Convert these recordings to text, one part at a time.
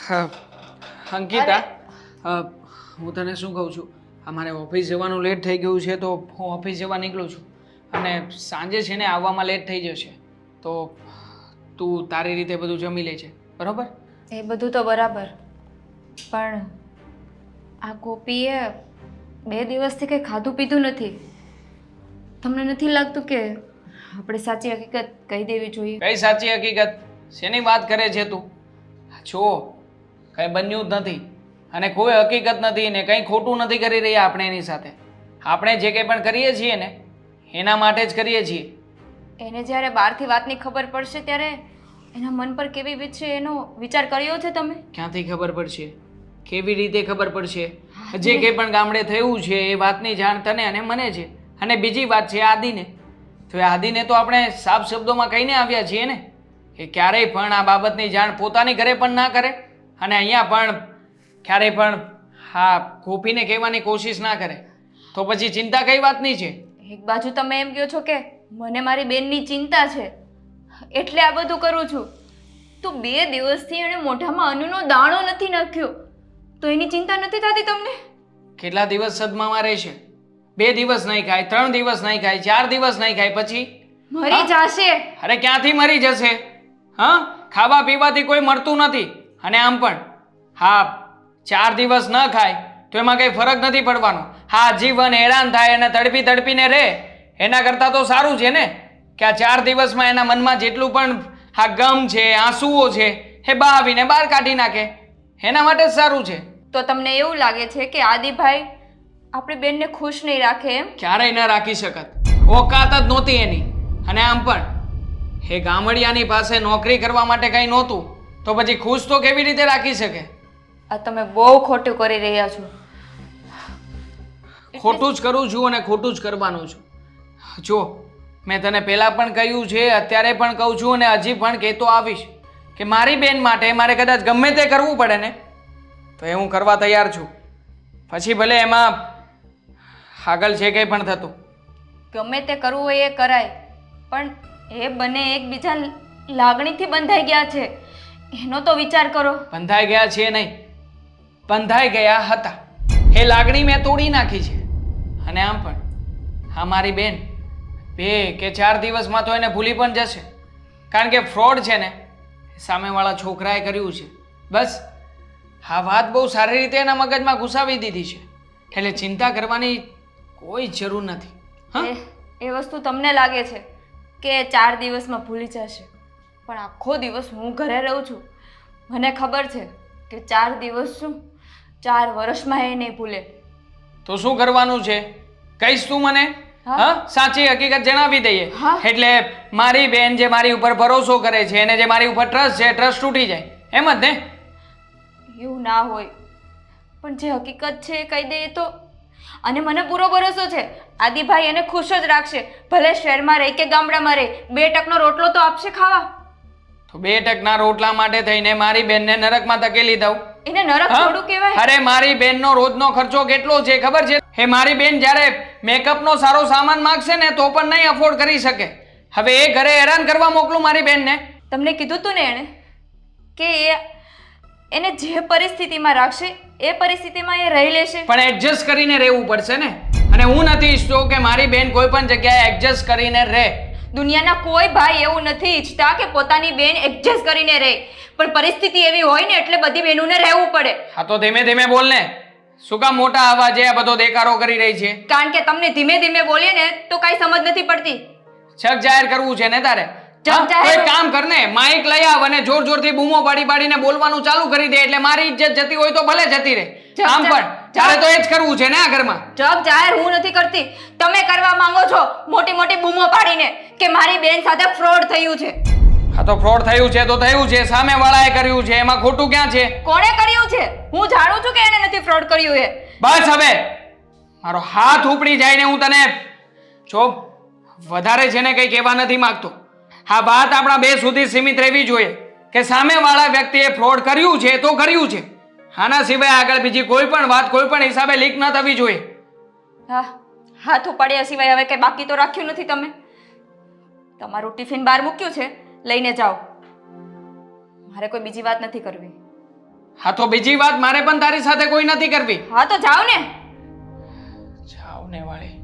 હા અંકિતા, હું તને શું કહું છું, અમારે ઓફિસ જવાનું લેટ થઈ ગયું છે તો હું ઓફિસ જવા નીકળું છું અને સાંજે છે ને આવવામાં લેટ થઈ જશે. તો તું તારી રીતે બધું જમી લેજે, બરાબર? એ બધું તો બરાબર, પણ આ ગોપીએ 2 દિવસથી કંઈ ખાધું પીધું નથી. તમને નથી લાગતું કે આપણે સાચી હકીકત કહી દેવી જોઈએ? કઈ સાચી હકીકત? શેની વાત કરે છે તું? જો કંઈ બન્યું જ નથી અને કોઈ હકીકત નથી ને કંઈ ખોટું નથી કરી રહ્યા આપણે એની સાથે. આપણે જે કંઈ પણ કરીએ છીએ ને એના માટે જ કરીએ છીએ. એને જ્યારે બહારથી વાતની ખબર પડશે ત્યારે એના મન પર કેવી વીતશે એનો વિચાર કર્યો છે તમે? ક્યાંથી ખબર પડશે? કેવી રીતે ખબર પડશે? જે કંઈ પણ ગામડે થયું છે એ વાતની જાણ તને અને મને છે. અને બીજી વાત છે આદિને. તો એ આદિને તો આપણે સાફ શબ્દોમાં કહીને આવ્યા છીએ ને કે ક્યારેય પણ આ બાબતની જાણ પોતાની ઘરે પણ ના કરે અને અહીંયા પણ ક્યારેય પણ હા ગોપીને કહેવાની કોશિશ ના કરે. તો પછી ચિંતા કઈ વાતની છે? એક બાજુ તમે એમ કહો છો કે મને મારી બેનની ચિંતા છે એટલે આ બધું કરું છું, તો 2 દિવસથી એણે મોઢામાં અન્નનો દાણો નથી નાખ્યો તો એની ચિંતા નથી થતી તમને? કેટલા દિવસ સદમામાં રહેશે? 2 દિવસ નહીં ખાય, 3 દિવસ નહીં ખાય, 4 દિવસ નહીં ખાય, પછી મરી જશે. અરે ક્યાંથી મરી જશે? હા, ખાવા પીવાથી કોઈ મરતું નથી. અને આમ પણ હા 4 દિવસ ન ખાય તો એમાં કંઈ ફરક નથી પડવાનો. હા જીવન હેરાન થાય અને તડપી તડપીને રહે એના કરતાં તો સારું છે ને કે આ 4 દિવસમાં એના મનમાં જેટલું પણ આ ગમ છે, આંસુઓ છે એ બહાવીને બહાર કાઢી નાખે. એના માટે જ સારું છે. તો તમને એવું લાગે છે કે આદિભાઈ આપણી બેનને ખુશ નહીં રાખે એમ? ક્યારેય ન રાખી શકત. ઓકાત જ નહોતી એની. અને આમ પણ એ ગામડિયાની પાસે નોકરી કરવા માટે કંઈ નહોતું તો પછી ખુશ તો કેવી રીતે રાખી શકે? આ તમે બહુ ખોટું કરી રહ્યા છો. ખોટું જ કરું છું અને ખોટું જ કરવાનું છું. જો મેં તને પહેલાં પણ કહ્યું છે, અત્યારે પણ કહું છું અને હજી પણ કહેતો આવીશ કે મારી બેન માટે મારે કદાચ ગમે તે કરવું પડે ને તો એ હું કરવા તૈયાર છું. પછી ભલે એમાં આગળ છે કંઈ પણ થતું. ગમે તે કરવું હોય એ કરાય, પણ એ બંને એકબીજા લાગણીથી બંધાઈ ગયા છે એનો તો વિચાર કરો. બંધાઈ ગયા છે નહીં, બંધાઈ ગયા હતા. એ લાગણી મેં તોડી નાખી છે. અને આમ પણ હા મારી બેન 2 કે 4 દિવસમાં તો એને ભૂલી પણ જશે. કારણ કે ફ્રોડ છે ને સામેવાળા છોકરાએ કર્યું છે. બસ આ વાત બહુ સારી રીતે એના મગજમાં ઘુસાવી દીધી છે. એટલે ચિંતા કરવાની કોઈ જરૂર નથી. હા એ વસ્તુ તમને લાગે છે કે 4 દિવસમાં ભૂલી જશે, પણ આખો દિવસ હું ઘરે રહું છું. મને ખબર છે કે 4 દિવસ શું 4 વર્ષમાં એ નહીં ભૂલે. તો શું કરવાનું છે કહીશ તું મને? હા સાચી હકીકત જણાવી દઈએ એટલે મારી બેન જે મારી ઉપર ભરોસો કરે છે અને જે મારી ઉપર ટ્રસ્ટ છે ટ્રસ્ટ તૂટી જાય એમ જ ને? એવું ના હોય, પણ જે હકીકત છે એ કહી દઈએ તો. અને મને પૂરો ભરોસો છે આદિભાઈ એને ખુશ જ રાખશે, ભલે શહેરમાં રહે કે ગામડામાં રહે. 2 ટકનો રોટલો તો આપશે ખાવા. તો 2 ટકના રોટલા માટે થઈને મારી બેનને નરકમાં ધકેલી દઉં? એને નરક થોડું કહેવાય. અરે મારી બેનનો રોજનો ખર્ચો કેટલો છે ખબર છે? એ મારી બેન જ્યારે મેકઅપનો સારો સામાન માંગશે ને તો પણ નહીં અફોર્ડ કરી શકે. હવે એ ઘરે હેરાન કરવા મોકલું મારી બેનને? તમને કીધું તું ને એણે કે એને જે પરિસ્થિતિમાં રાખશે એ પરિસ્થિતિમાં એ રહી લેશે. પણ એડજસ્ટ કરીને રહેવું પડશે ને. અને હું નથી ઈચ્છતો કે મારી બેન કોઈ પણ જગ્યાએ એડજસ્ટ કરીને રહે. દુનિયાના કોઈ ભાઈ એવું નથી ઈચ્છતા કે પોતાની બેન એડજસ્ટ કરીને રહે, પણ પરિસ્થિતિ એવી હોય ને એટલે બધી બહેનોને રહેવું પડે. હા તો ધીમે ધીમે બોલ ને. શું કામ મોટા અવાજે આ બધો દેકારો કરી રહી છે? કારણ કે તમને ધીમે ધીમે બોલીએ ને તો કાંઈ સમજ નથી પડતી. છક જાહેર કરવું છે ને તારે? કોઈ કામ કર ને, માઇક લઈ આવ અને જોર જોરથી બૂમો પાડી પાડીને બોલવાનું ચાલુ કરી દે એટલે મારી ઇજ્જત જતી હોય તો ભલે જતી રહે. આમ પણ તારે તો એ જ કરવું છે ને આ ઘરમાં? જગ જાહેર હું નથી કરતી, તમે કરવા માંગો છો મોટી મોટી બૂમો પાડીને કે મારી બેન સાથે ફ્રોડ થયું છે. હા તો ફ્રોડ થયું છે તો થયું છે, સામે વાળાએ કર્યું છે, એમાં ખોટું ક્યાં છે? કોણે કર્યું છે? હું જાણું છું કે એને નથી ફ્રોડ કર્યું એ. બસ હવે મારો હાથ ઉપડી જાય ને હું તને જો વધારે છે ને કંઈ કહેવા નથી માંગતો. આ વાત આપણા 2 સુધી સીમિત રહેવી જોઈએ કે સામેવાળા વ્યક્તિએ ફ્રોડ કર્યું છે તો કર્યું છે. આના સિવાય આગળ બીજી કોઈ પણ વાત કોઈ પણ હિસાબે લીક ન થવી જોઈએ. હા, હાથ ઉપાડ્યા સિવાય હવે કંઈ બાકી તો રાખ્યું નથી તમે. તમારું ટિફિન બહાર મૂક્યું છે, લઈને જાઓ. મારે કોઈ બીજી વાત નથી કરવી. હા તો બીજી વાત મારે પણ તારી સાથે કોઈ નથી કરવી. હા તો જાઓ ને. જાવ ને વાળી.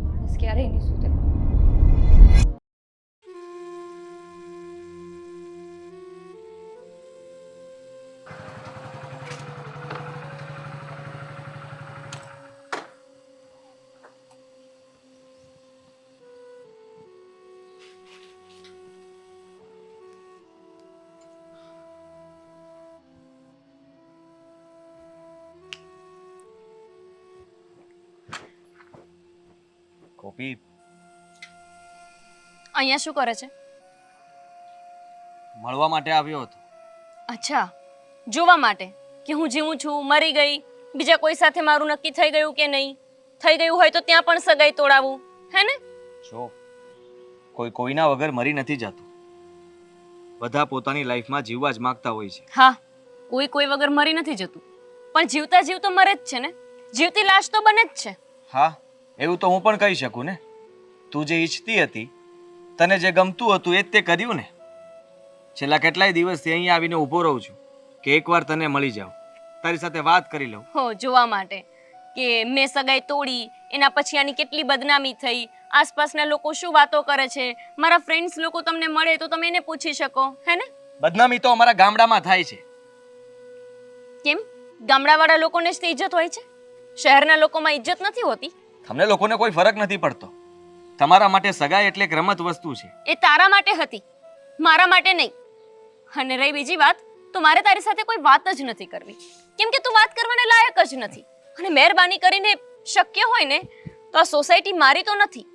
માણસ ક્યારેય નહીં સુધરે. ગોપી, અહીંયા શું કરે છે? મળવા માટે આવ્યો હતો. અચ્છા, જોવા માટે કે હું જીવું છું, મરી ગઈ, બીજા કોઈ સાથે મારું નક્કી થઈ ગયું કે નહીં. થઈ ગયું હોય તો ત્યાં પણ સગાઈ તોડાવું, હે ને? જો, કોઈ કોઈના વગર મરી નથી જતું. બધા પોતાની લાઈફમાં જીવવા જ માંગતા હોય છે. હા, કોઈ કોઈ વગર મરી નથી જતું, પણ જીવતા જીવ તો મરે જ છે ને. જીવતી લાશ તો બને જ છે. હા, એવું તો હું પણ કહી શકું ને. તું જે ઈચ્છતી હતી, તને જે ગમતું હતું એ જ તે કર્યું ને. છેલ્લા કેટલાય દિવસથી અહીંયા આવીને ઊભો રહું છું કે એકવાર તને મળી જાઉં, તારી સાથે વાત કરી લઉં. હો, જોવા માટે કે મેં સગાઈ તોડી, એના પછી આની કેટલી બદનામી થઈ, આસપાસના લોકો શું વાતો કરે છે, મારા ફ્રેન્ડ્સ લોકો તમને મળે તો તમે એને પૂછી શકો, હે ને? બદનામી તો અમારા ગામડામાં થાય છે. કેમ? ગામડાવાળા લોકોને જ ઇજ્જત હોય છે? શહેરના લોકોમાં ઇજ્જત નથી હોતી? તમને લોકોને કોઈ ફરક નથી પડતો. તમારા માટે સગાઈ એટલે એક રમત વસ્તુ છે. એ તારા માટે હતી, મારા માટે નહીં. અને રહી બીજી વાત, તો મારે તારી સાથે કોઈ વાત જ નથી કરવી, કેમ કે તું વાત કરવાને લાયક જ નથી. અને મહેરબાની કરીને શક્ય હોય ને તો આ સોસાયટી મારી તો નથી,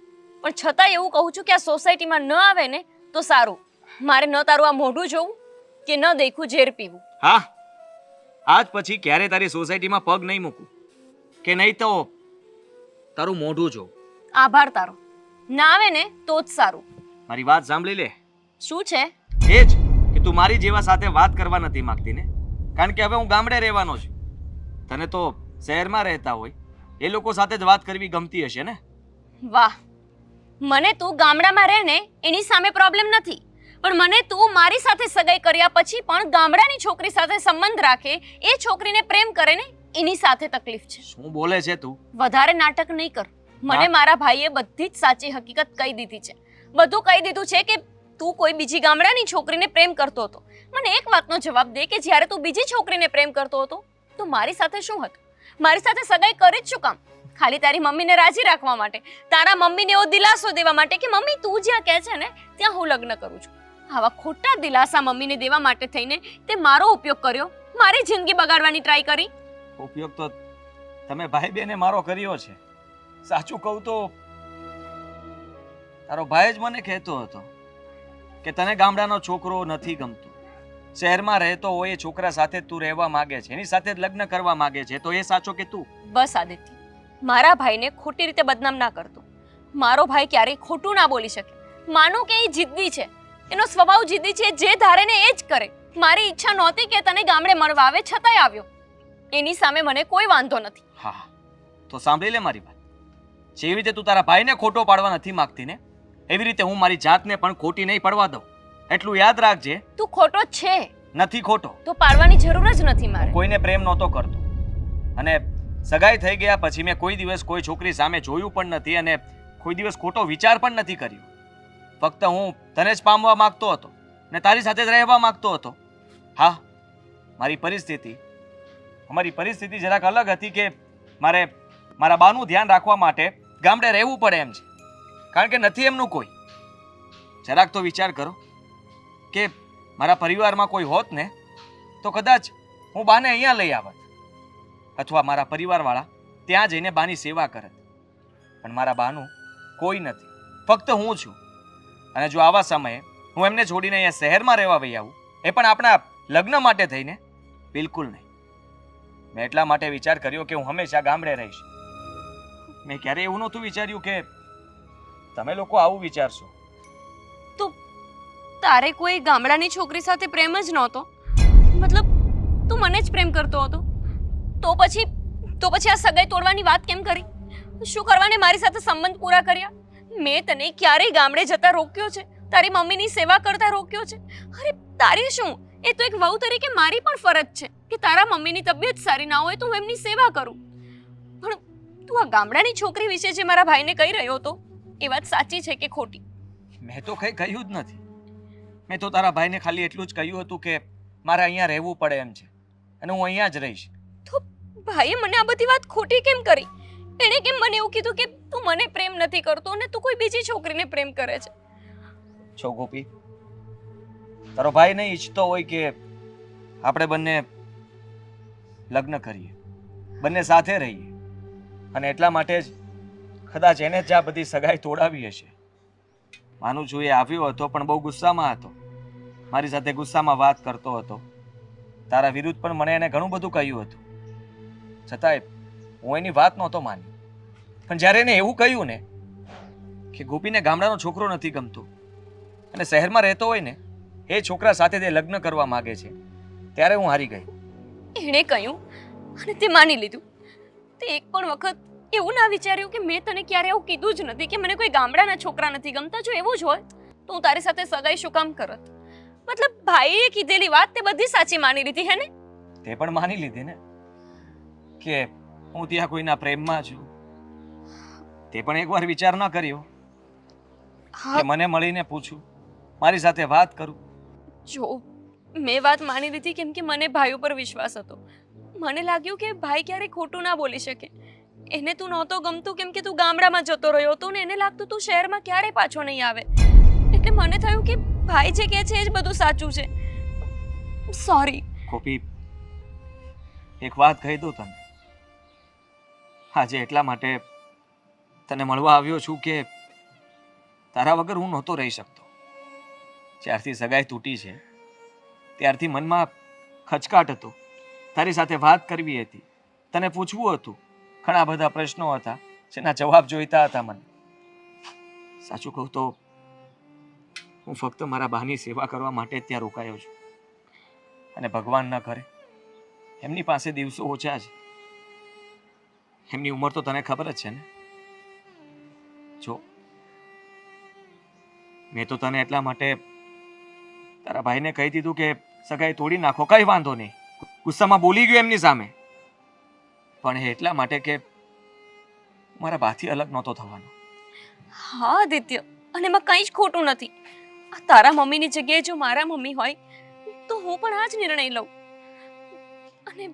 પણ છતાં એવું કહું છું કે આ સોસાયટીમાં ન આવે ને તો સારું. મારે ન તારું આ મોઢું જોવું કે ન દેખું ઝેર પીવું. હા, આજ પછી ક્યારે તારી સોસાયટીમાં પગ નહીં મૂકું, કે નહીં તો તારું મોઢું જોઉં. આભાર તારો. ના આવે ને તો જ સારું. મારી વાત સાંભળી લે. શું છે? એ જ કે તું મારી જેવા સાથે વાત કરવા નથી માંગતી ને, કારણ કે હવે હું ગામડે રહેવાનો છું. તને તો શહેરમાં રહેતા હોય એ લોકો સાથે જ વાત કરવી ગમતી હશે ને. વાહ, મને તું ગામડામાં રહે ને એની સામે પ્રોબ્લેમ નથી, પણ મને તું મારી સાથે સગાઈ કર્યા પછી પણ ગામડાની છોકરી સાથે સંબંધ રાખે, એ છોકરીને પ્રેમ કરે ને એની સાથે તકલીફ છે. શું બોલે છે તું? વધારે નાટક નહીં કર. મને મારા ભાઈએ બધી જ સાચી હકીકત કહી દીધી છે. બધું કહી દીધું છે કે તું કોઈ બીજી ગામડાની છોકરીને પ્રેમ કરતો હતો. મને એક વાતનો જવાબ દે કે જ્યારે તું બીજી છોકરીને પ્રેમ કરતો હતો તો મારી સાથે શું હતું? મારી સાથે સગાઈ કરી જ શું કામ? ખાલી તારી મમ્મીને રાજી રાખવા માટે, તારા મમ્મીને એવો દિલાસો દેવા માટે કે મમ્મી તું જ્યાં કહે છે ને ત્યાં હું લગ્ન કરું છું. આવા ખોટા દિલાસા મમ્મીને દેવા માટે થઈને તે મારો ઉપયોગ કર્યો, મારી જિંદગી બગાડવાની ટ્રાય કરી. ઉપયોગ તો તમે ભાઈ બેને મારો કર્યો છે. સાચું કહું તો તારો ભાઈ જ મને કહેતો હતો કે તને ગામડાનો છોકરો નથી ગમતો, શહેરમાં રહેતો હોય એ છોકરા સાથે તું રહેવા માંગે છે, એની સાથે જ લગ્ન કરવા માંગે છે. તો એ સાચો કે તું? બસ આદિત્ય, મારા ભાઈને ખોટી રીતે બદનામ ના કરતો. મારો ભાઈ ક્યારેય ખોટું ના બોલી શકે. માનું કે એ જિદ્દી છે, એનો સ્વભાવ જિદ્દી છે, જે ધારે ને એ જ કરે. મારી ઈચ્છા નહોતી કે તને ગામડે મળવા આવે, છતાંય આવ્યો. એની સામે મને કોઈ વાંધો નથી. હા, તો સાંભળી લે મારી વાત. જેવી રીતે તું તારા ભાઈને ખોટો પાડવા નથી માંગતી ને, એવી રીતે હું મારી જાતને પણ ખોટી નહીં પડવા દઉં. એટલું યાદ રાખજે. તું ખોટો જ છે. નથી ખોટો. તો પાડવાની જરૂર જ નથી મારે. કોઈને પ્રેમ નહોતો કરતો, અને સગાઈ થઈ ગયા પછી મેં કોઈ દિવસ કોઈ છોકરી સામે જોયું પણ નથી, અને કોઈ દિવસ ખોટો વિચાર પણ નથી કર્યો. ફક્ત હું તને જ પામવા માંગતો હતો ને તારી સાથે જ રહેવા માંગતો હતો. હા, અમારી પરિસ્થિતિ જરાક અલગ હતી કે મારે મારા બાનું ધ્યાન રાખવા માટે ગામડે રહેવું પડે એમ છે, કારણ કે નથી એમનું કોઈ. જરાક તો વિચાર કરો કે મારા પરિવારમાં કોઈ હોત ને તો કદાચ હું બાને અહીંયા લઈ આવત, અથવા મારા પરિવારવાળા ત્યાં જઈને બાની સેવા કરત. પણ મારા બાનું કોઈ નથી, ફક્ત હું છું. અને જો આવા સમયે હું એમને છોડીને અહીંયા શહેરમાં રહેવા વહી આવું, એ પણ આપણા લગ્ન માટે થઈને, બિલકુલ નહીં. મેં એટલા માટે વિચાર કર્યો કે હું હંમેશા ગામડે રહીશ. મેં ક્યારેય એવું નહોતું વિચાર્યું કે તમે લોકો આવું વિચારશો. તો તારે કોઈ ગામડાની છોકરી સાથે પ્રેમ જ નહોતો? મતલબ તું મને જ પ્રેમ કરતો હતો? તો પછી આ સગાઈ તોડવાની વાત કેમ કરી? શું કરવાને મારી સાથે સંબંધ પૂરા કર્યા? મેં તને ક્યારેય ગામડે જતા રોક્યો છે? તારી મમ્મીની સેવા કરતા રોક્યો છે? અરે તારી શું એ તો એક વહુ તરીકે મારી પણ ફરજ છે કે તારા મમ્મીની તબિયત સારી ના હોય તો હું એમની સેવા કરું. પણ તું આ ગામડાની છોકરી વિશે જે મારા ભાઈને કહી રહ્યો હતો એ વાત સાચી છે કે ખોટી? મેં તો કંઈ કહ્યું જ નથી. મેં તો તારા ભાઈને ખાલી એટલું જ કહ્યું હતું કે મારે અહીંયા રહેવું પડે એમ છે અને હું અહીંયા જ રહીશ. તો ભાઈએ મને આ બધી વાત ખોટી કેમ કરી? એણે કેમ મને એવું કીધું કે તું મને પ્રેમ નથી કરતો અને તું કોઈ બીજી છોકરીને પ્રેમ કરે છે? છો ગોપી, તારો ભાઈ નહીં ઈચ્છતો હોય કે આપણે બંને લગ્ન કરીએ, બંને સાથે રહીએ, અને એટલા માટે જ કદાચ એને જ આ બધી સગાઈ તોડાવી હશે. માનું છું એ આવ્યો હતો પણ બહુ ગુસ્સામાં હતો, મારી સાથે ગુસ્સામાં વાત કરતો હતો, તારા વિરુદ્ધ પણ મને એને ઘણું બધું કહ્યું હતું. છતાંય હું એની વાત નહોતો માની. પણ જ્યારે એને એવું કહ્યું ને કે ગોપીને ગામડાનો છોકરો નથી ગમતો અને શહેરમાં રહેતો હોય ને એ છોકરા સાથે તે લગ્ન કરવા માંગે છે, ત્યારે હું હારી ગઈ. એણે કહ્યું અને તે માની લીધું. તે એક પણ વખત એવું ના વિચાર્યું કે મેં તને ક્યારે એવું કીધું જ નથી કે મને કોઈ ગામડાના છોકરા નથી ગમતા? જો એવું જ હોય તો હું તારી સાથે સગાઈ શું કામ કરત? મતલબ ભાઈએ કીધેલી વાત તે બધી સાચી માની લીધી હે ને? તે પણ માની લીધી ને કે હું ત્યાં કોઈના પ્રેમમાં છું. તે પણ એકવાર વિચાર ન કર્યો કે મને મળીને પૂછું, મારી સાથે વાત કરું. જો મેં વાત માની લીધી કેમ કે મને ભાઈ ઉપર વિશ્વાસ હતો. મને લાગ્યું કે ભાઈ ક્યારે ખોટું ના બોલી શકે. એને તું નહોતો ગમતું કેમ કે તું ગામડામાં જતો રહ્યો હતો ને એને લાગતું તું શહેરમાં ક્યારે પાછો નહીં આવે. એટલે મને થયું કે ભાઈ જે કહે છે એ જ બધું સાચું છે. સોરી. ગોપી, એક વાત કહી દઉં તને. આજે એટલા માટે તને મળવા આવ્યો છું કે તારા વગર હું નહોતો રહી શકતો. જ્યારથી સગાઈ તૂટી છે ત્યારથી મનમાં ખચકાટ હતો. તારી સાથે વાત કરવી હતી, તને પૂછવું હતું, ઘણા બધા પ્રશ્નો હતા જેના જવાબ જોઈતા હતા મને. સાચું કહું તો હું ફક્ત મારા બાની સેવા કરવા માટે જ ત્યાં રોકાયો છું. અને ભગવાન ન કરે એમની પાસે દિવસો ઓછા છે. એમની ઉંમર તો તને ખબર જ છે ને. જો મેં તો તને એટલા માટે તારા ભાઈને કહી દીધું કે સગાઈ તોડી નાખો, કઈ વાંધો નહીં. ગુસ્સામાં બોલી ગયો એમની સામે, પણ એ એટલા માટે કે મારા બાથી અલગ નહોતો થવાનો. હા આદિત્ય, અને એમાં કંઈ જ ખોટું નથી. આ તારા મમ્મીની જગ્યાએ જો મારા મમ્મી હોય તો હું પણ આ જ નિર્ણય લઉં. અને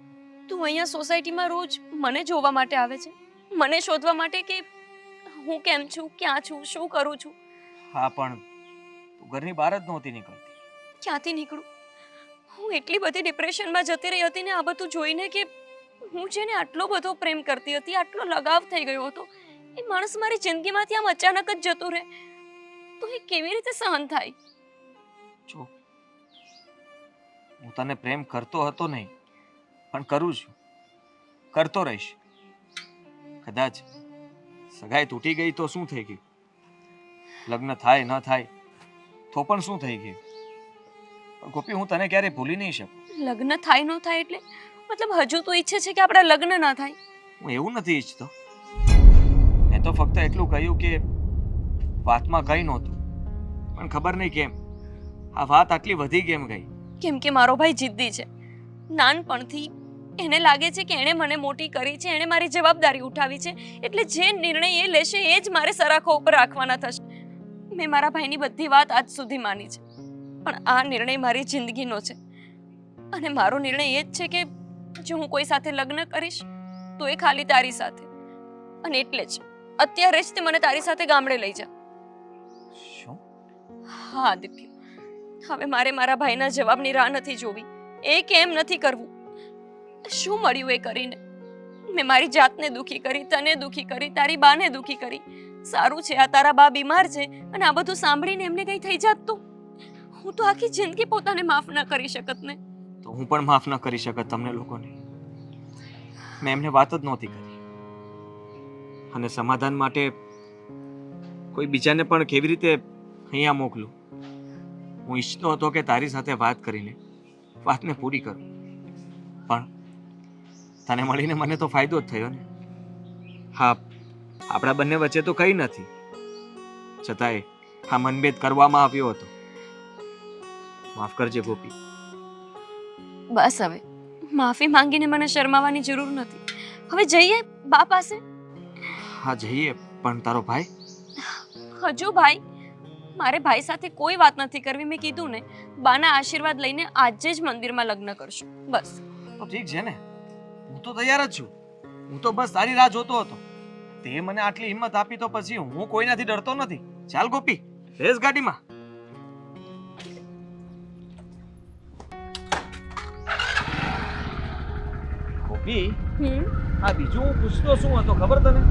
તું અહીંયા સોસાયટીમાં રોજ મને જોવા માટે આવે છે, મને શોધવા માટે કે હું કેમ છું, ક્યાં છું, શું કરું છું. હા, પણ તું ઘરની બહાર જ નહોતી નીકળતી. ક્યાંથી નીકળું? હું એટલી બધી ડિપ્રેશનમાં જતી રહી હતી ને આ બધું જોઈને કે હું જેને આટલો બધો પ્રેમ કરતી હતી, આટલો લગાવ થઈ ગયો હતો, એ માણસ મારી જિંદગીમાંથી આમ અચાનક જ જતો રહે તો એ કેવી રીતે સહન થાય? જો હું તને પ્રેમ કરતો હતો નહીં, પણ કરું છું, કરતો રહીશ. કદાચ સગાઈ તૂટી ગઈ તો શું થઈ ગયું? લગ્ન થાય ન થાય તો પણ શું થઈ ગયું? પણ ગોપી, હું તને ક્યારે ભૂલી નહીં શકું. લગ્ન થાય ન થાય એટલે મતલબ હજુ તો ઈચ્છે છે કે આપણા લગ્ન ના થાય? હું એવું નથી ઈચ્છતો. મેં તો ફક્ત એટલું કહ્યું કે વાતમાં કંઈ નહોતું, પણ ખબર નહીં કેમ આ વાત આટલી વધી કેમ ગઈ. કેમ કે મારો ભાઈ જિદ્દી છે. નાનપણથી એને લાગે છે કે એણે મને મોટી કરી છે, એણે મારી જવાબદારી ઉઠાવી છે, એટલે જે નિર્ણય એ લેશે એ જ મારે સરાખો ઉપર રાખવાના થશે. મેં મારા ભાઈની બધી વાત આજ સુધી માની છે, પણ આ નિર્ણય મારી જિંદગીનો છે. અને મારો નિર્ણય એ જ છે કે જો હું કોઈ સાથે લગ્ન કરીશ તો એ ખાલી તારી સાથે. અને એટલે જ અત્યારે જ તે મને તારી સાથે ગામડે લઈ જા. શું? હા આદિત્ય, હવે મારે મારા ભાઈના જવાબની રાહ નથી જોવી, એ કેમ નથી કરવું. શું મળ્યું એ કરીને? મેં મારી જાતને દુખી કરી, તને દુખી કરી, તારી બાને દુખી કરી. સારું છે આ તારા બા બીમાર છે અને આ બધું સાંભળીને એમને કંઈ થઈ જાત તો હું તો આખી જિંદગી પોતાને માફ ન કરી શકત ને. તો હું પણ માફ ન કરી શકત તમને લોકોને. મેં એમને વાત જ નહોતી કરી. અને સમાધાન માટે કોઈ બીજાને પણ કેવી રીતે અહીંયા મોકલું? હું ઈચ્છતો હતો કે તારી સાથે વાત કરીને વાતને પૂરી કરું, પણ તને મળીને મને તો ફાયદો જ થયો ને. હા, આપણા બંને વચ્ચે તો કંઈ નથી, છતાંય આ મનભેદ કરવામાં આવ્યો હતો. માફ કરજે ગોપી, બસ હવે માફી માંગીને મને શરમાવાની જરૂર નથી. હવે જઈએ બા પાસે. હા જઈએ, પણ તારો ભાઈ? હજુ ભાઈ? મારે ભાઈ સાથે કોઈ વાત નથી કરવી. મેં કીધું ને, બાના આશીર્વાદ લઈને આજે જ મંદિરમાં લગ્ન કરશું. બસ. તો ઠીક છે ને, હું તો તૈયાર જ છું. હું તો બસ તારી રાહ જોતો હતો. તે મને આટલી હિંમત આપી તો પછી હું કોઈનાથી ડરતો નથી. ચાલ ગોપી, બેસ ગાડીમાં. ગોપી, આ બીજું હું પૂછતો શું હતો ખબર તને?